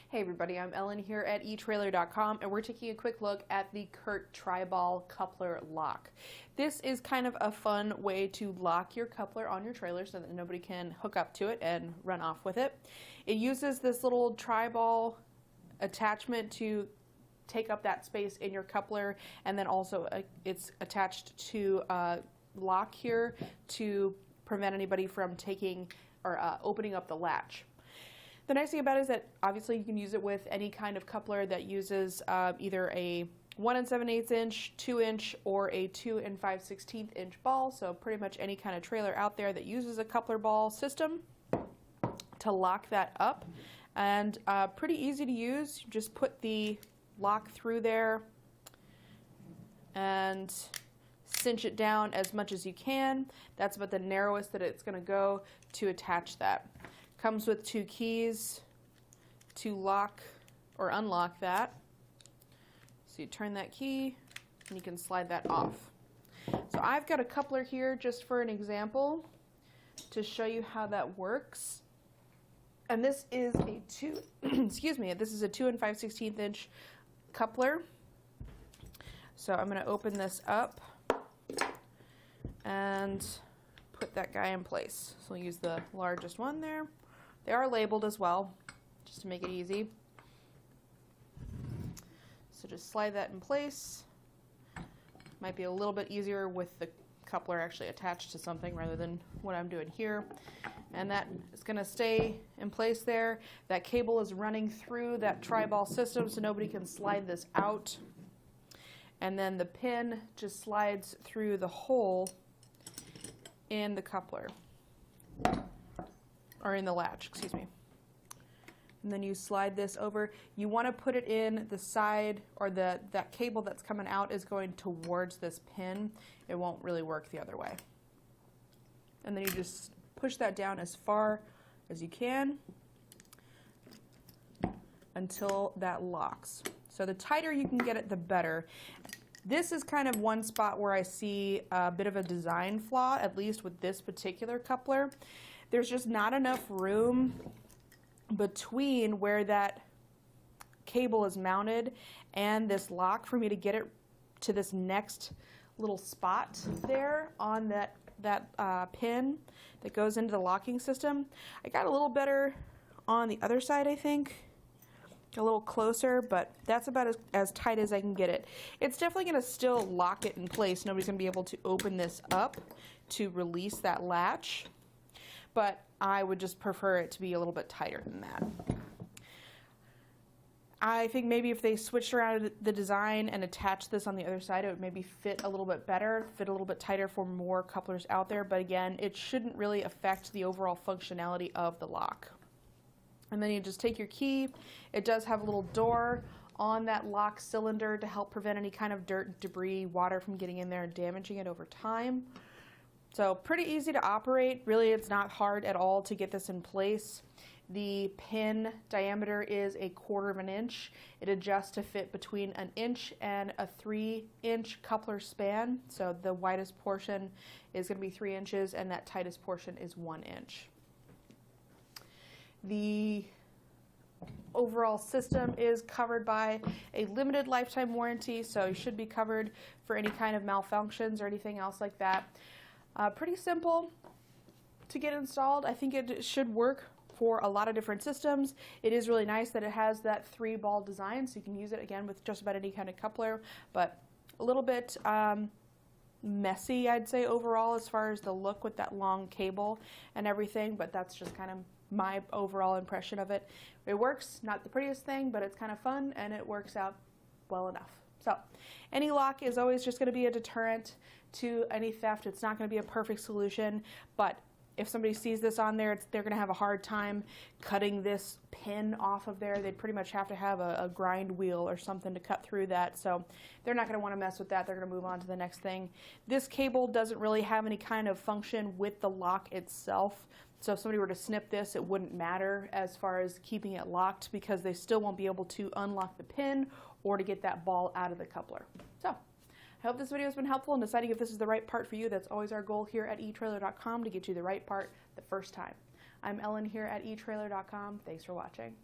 Hey everybody, I'm Ellen here at etrailer.com, and we're taking a quick look at the CURT Tri-Ball Coupler Lock. This is kind of a fun way to lock your coupler on your trailer so that nobody can hook up to it and run off with it. It uses this little tri-ball attachment to take up that space in your coupler, and then also it's attached to a lock here to prevent anybody from taking or opening up the latch. The nice thing about it is that obviously you can use it with any kind of coupler that uses either a 1 7/8 inch, 2 inch, or a 2 5/16 inch ball. So pretty much any kind of trailer out there that uses a coupler ball system to lock that up. And pretty easy to use. You just put the lock through there and cinch it down as much as you can. That's about the narrowest that it's going to go to attach that. Comes with 2 keys to lock or unlock that. So you turn that key and you can slide that off. So I've got a coupler here just for an example to show you how that works. And this is a 2 excuse me, this is a 2 5/16 inch coupler. So I'm going to open this up and put that guy in place. So we'll use the largest one there. They are labeled as well, just to make it easy. So just slide that in place. Might be a little bit easier with the coupler actually attached to something rather than what I'm doing here. And that is going to stay in place there. That cable is running through that tri-ball system so nobody can slide this out. And then the pin just slides through the hole in the coupler. Or in the latch, excuse me. And then you slide this over. You want to put it in the side, or that cable that's coming out is going towards this pin. It won't really work the other way. And then you just push that down as far as you can until that locks. So the tighter you can get it, the better. This is kind of one spot where I see a bit of a design flaw, at least with this particular coupler. There's just not enough room between where that cable is mounted and this lock for me to get it to this next little spot there on that pin that goes into the locking system. I got a little better on the other side, I think. A little closer, but that's about as tight as I can get it. It's definitely going to still lock it in place. Nobody's going to be able to open this up to release that latch, but I would just prefer it to be a little bit tighter than that. I think maybe if they switched around the design and attached this on the other side, it would maybe fit a little bit better, fit a little bit tighter for more couplers out there, but again, it shouldn't really affect the overall functionality of the lock. And then you just take your key. It does have a little door on that lock cylinder to help prevent any kind of dirt, debris, water from getting in there and damaging it over time. So pretty easy to operate. Really, it's not hard at all to get this in place. The pin diameter is 1/4 inch. It adjusts to fit between 1 inch and a 3 inch coupler span. So the widest portion is going to be 3 inches and that tightest portion is 1 inch. The overall system is covered by a limited lifetime warranty, so you should be covered for any kind of malfunctions or anything else like that. Pretty simple to get installed. I think it should work for a lot of different systems. It is really nice that it has that 3-ball design, so you can use it again with just about any kind of coupler, but a little bit messy, I'd say, overall as far as the look with that long cable and everything, but that's just kind of my overall impression of it. It works, not the prettiest thing, but it's kind of fun and it works out well enough. So any lock is always just going to be a deterrent to any theft. It's not going to be a perfect solution, but if somebody sees this on there, they're going to have a hard time cutting this pin off of there. They'd pretty much have to have a grind wheel or something to cut through that. So they're not going to want to mess with that. They're going to move on to the next thing. This cable doesn't really have any kind of function with the lock itself. So if somebody were to snip this, it wouldn't matter as far as keeping it locked because they still won't be able to unlock the pin or to get that ball out of the coupler. So I hope this video has been helpful in deciding if this is the right part for you. That's always our goal here at etrailer.com, to get you the right part the first time. I'm Ellen here at etrailer.com. Thanks for watching.